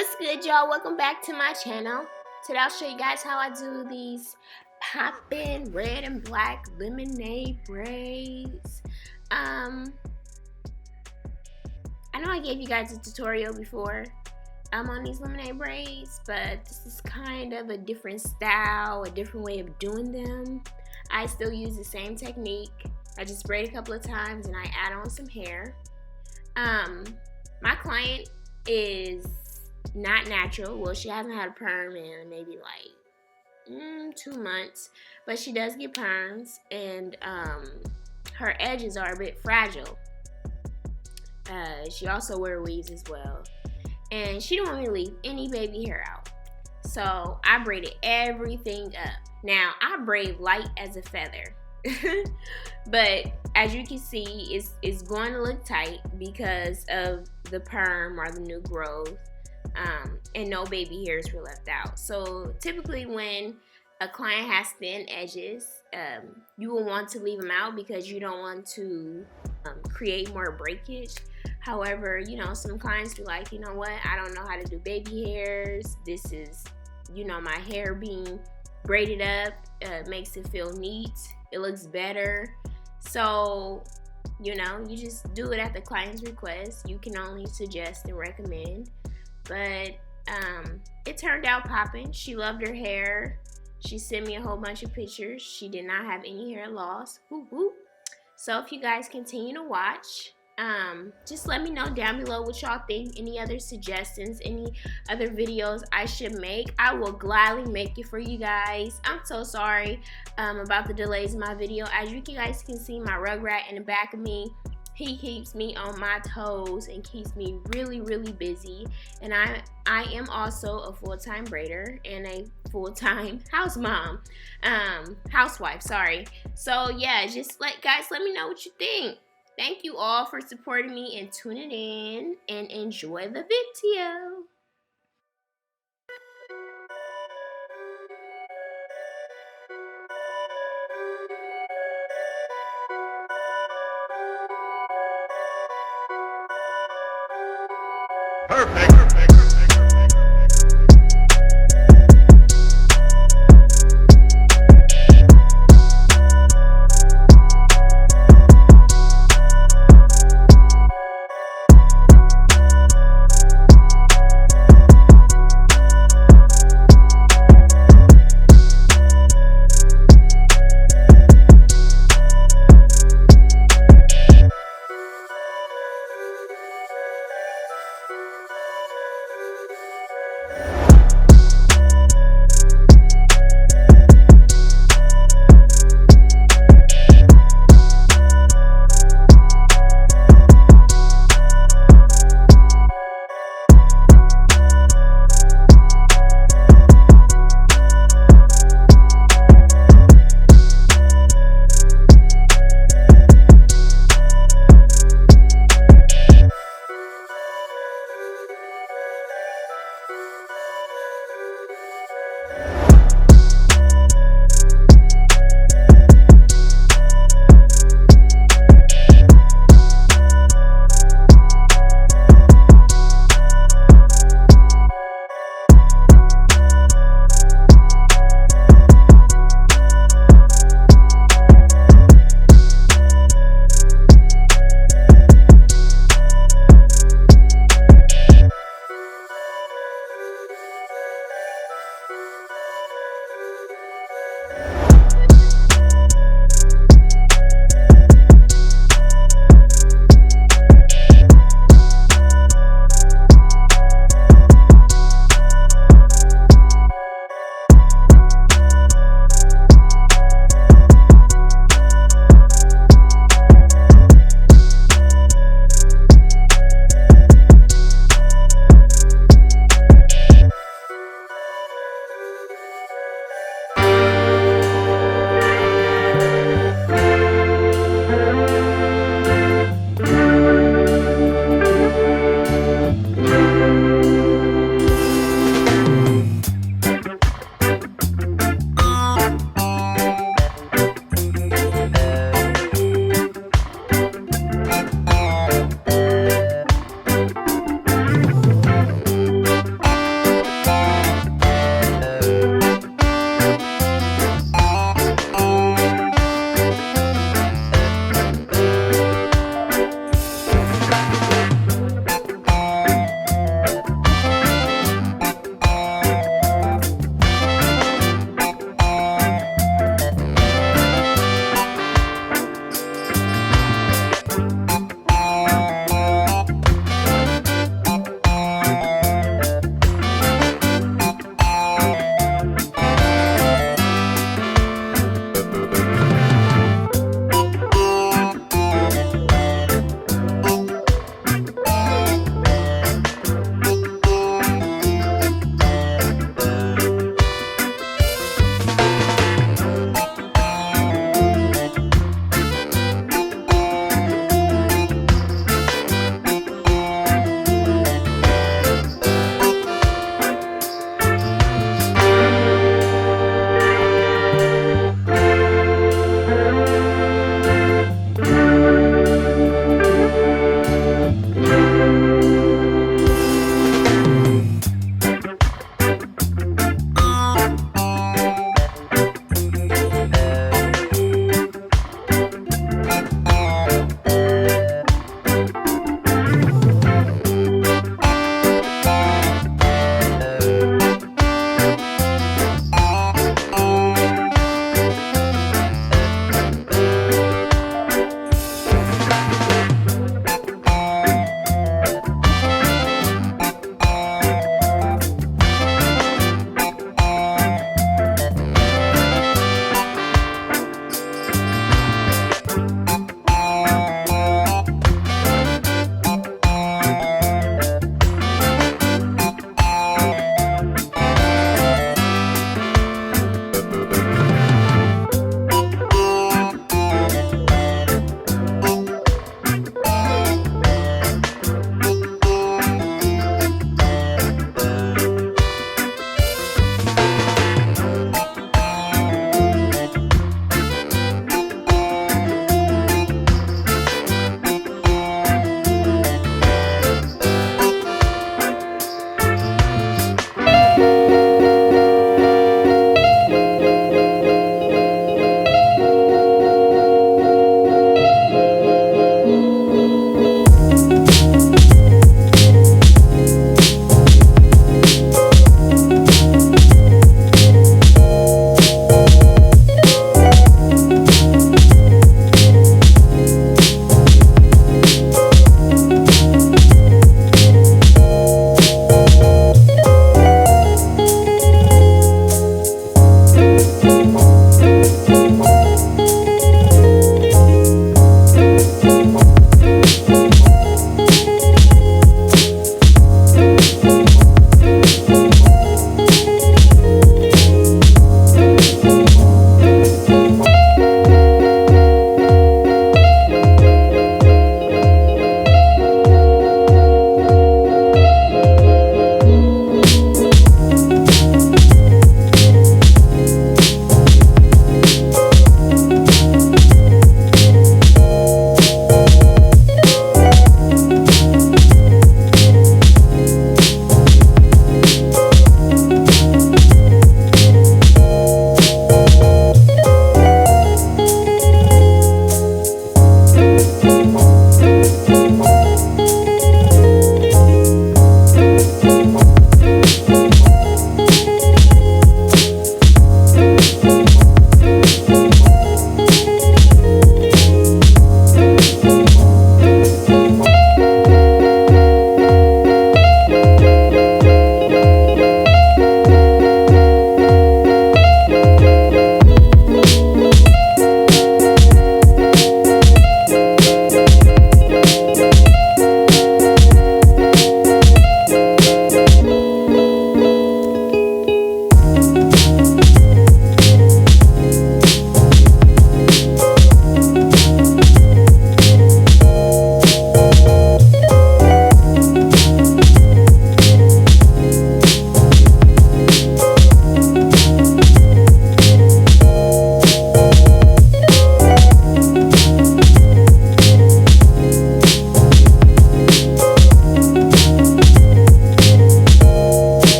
What's good, y'all? Welcome back to my channel. Today I'll show you guys how I do these poppin' red and black lemonade braids. I know I gave you guys a tutorial before on these lemonade braids, but this is kind of a different style, a different way of doing them. I still use the same technique. I just braid a couple of times and I add on some hair. My client is not natural. Well, she hasn't had a perm in maybe like 2 months, but she does get perms, and her edges are a bit fragile. She also wears weaves as well, and she don't want me to leave any baby hair out, so I braided everything up. Now I braid light as a feather, but as you can see, it's going to look tight because of the perm or the new growth. And no baby hairs were left out. So typically when a client has thin edges, you will want to leave them out because you don't want to create more breakage. However, you know, some clients be like, you know what, I don't know how to do baby hairs. This is, you know, my hair being braided up makes it feel neat. It looks better. So, you know, you just do it at the client's request. You can only suggest and recommend. But it turned out popping. She loved her hair. She sent me a whole bunch of pictures. She did not have any hair loss. Whoop, whoop. So if you guys continue to watch, just let me know down below what y'all think. Any other suggestions, any other videos I should make. I will gladly make it for you guys. I'm so sorry about the delays in my video. As you guys can see, my rugrat in the back of me, he keeps me on my toes and keeps me really, really busy. And I am also a full-time braider and a full-time house mom, housewife, sorry. So yeah, just guys, let me know what you think. Thank you all for supporting me and tuning in, and enjoy the video. Perfect.